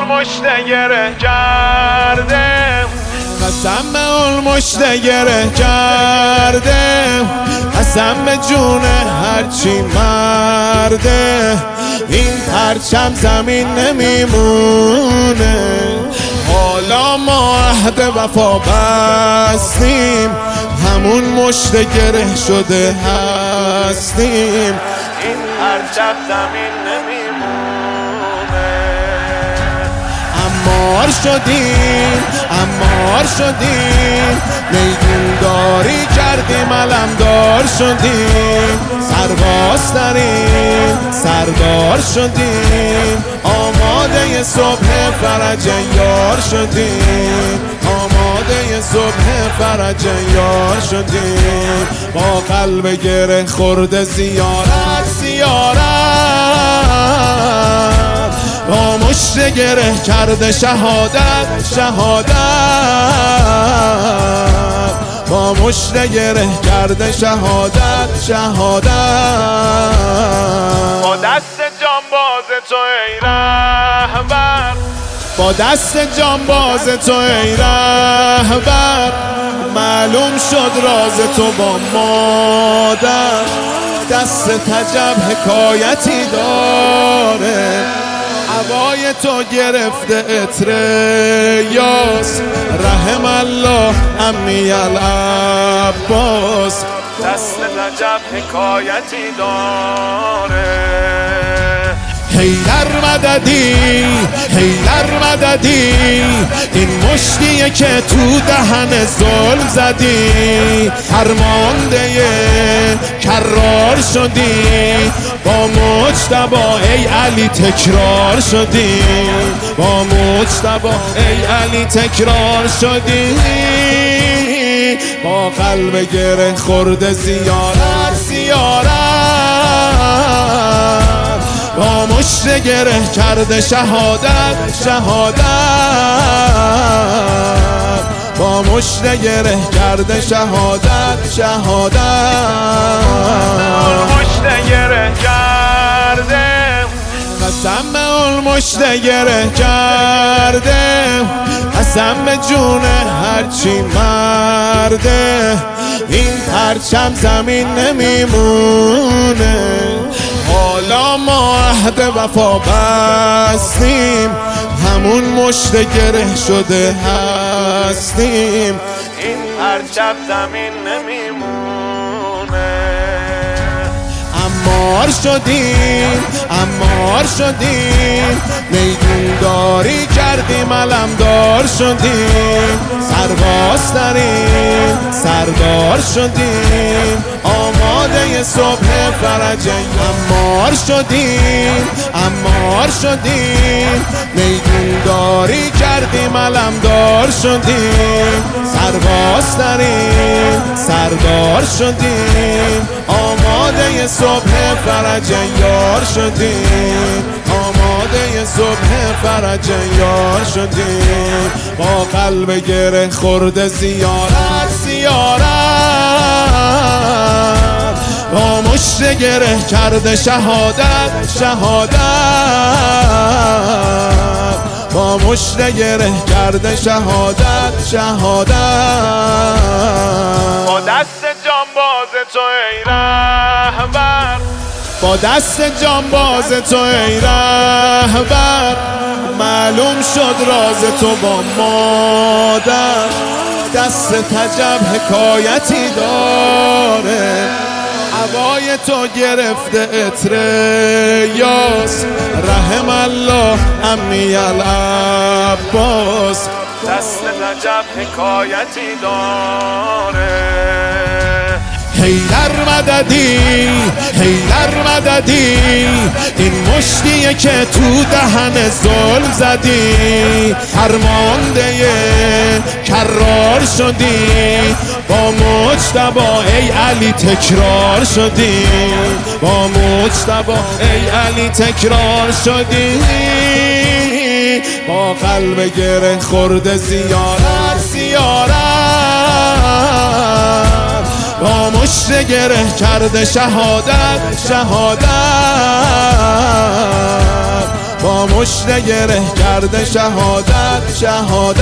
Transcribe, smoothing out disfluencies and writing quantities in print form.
مشت گره کرده قسم به اون مشت گره کرده قسم به جون هرچی مرده این پرچم زمین نمیمونه حالا ما عهد وفا بستیم همون مشت گره شده هستیم این پرچم زمین نمیمونه امار شدیم میدون داری کردیم علمدار شدیم سردار شدیم آماده صبح فرج یار شدیم فرج یار شدیم با قلب گره خورده زیارت با مشت گره کرده شهادت با مشت گره کرده شهادت با دست جانباز تو ای رهبر با دست جانباز تو ای رهبر معلوم شد راز تو با مادر دست تجب حکایتی داره هوای تو گرفته عطر یاس رحم الله عمی العباس دست تجب حکایتی داره حیدر مددی این مشتیه که تو دهن ظلم زدی فرمانده کرار شدی با مجتبی ای علی تکرار شدی با مجتبی ای علی تکرار شدی با قلب گره خورده زیارت با مشت گره کرده شهادت با مشت گره کرده شهادت مشت گره کرده قسم به اون مشت گره کرده قسم به جون هرچی مرده این پرچم زمین نمیمونه حالا ما عهد وفا بستیم همون مشت گره شده هستیم این پرچم زمین نمیمونه امار شدیم میدون داری کردیم علمدار شدیم سردار شدیم آماده صبح فرج امار شدیم میدون داری کردیم علمدار شدیم سردار شدیم آماده صبح فرج یار شدیم فرج یار شدیم با قلب گره خورده زیارت با مشت گره کرده شهادت با مشت گره کرده شهادت با دست جانباز تو ای رهبر با دست جانباز تو ای رهبر معلوم شد راز تو با مادر دست تجب حکایتی داره هوای تو گرفته عطر یاس رحم الله عمی العباس دست تجب حکایتی داره حیدر مددی این مشتیه که تو دهن ظلم زدی فرمانده کرار شدی با مجتبی ای علی تکرار شدی با مجتبی ای علی تکرار شدی با قلب گره خورده زیارت با مشت گره کرده شهادت با مشت گره کرده شهادت شهادت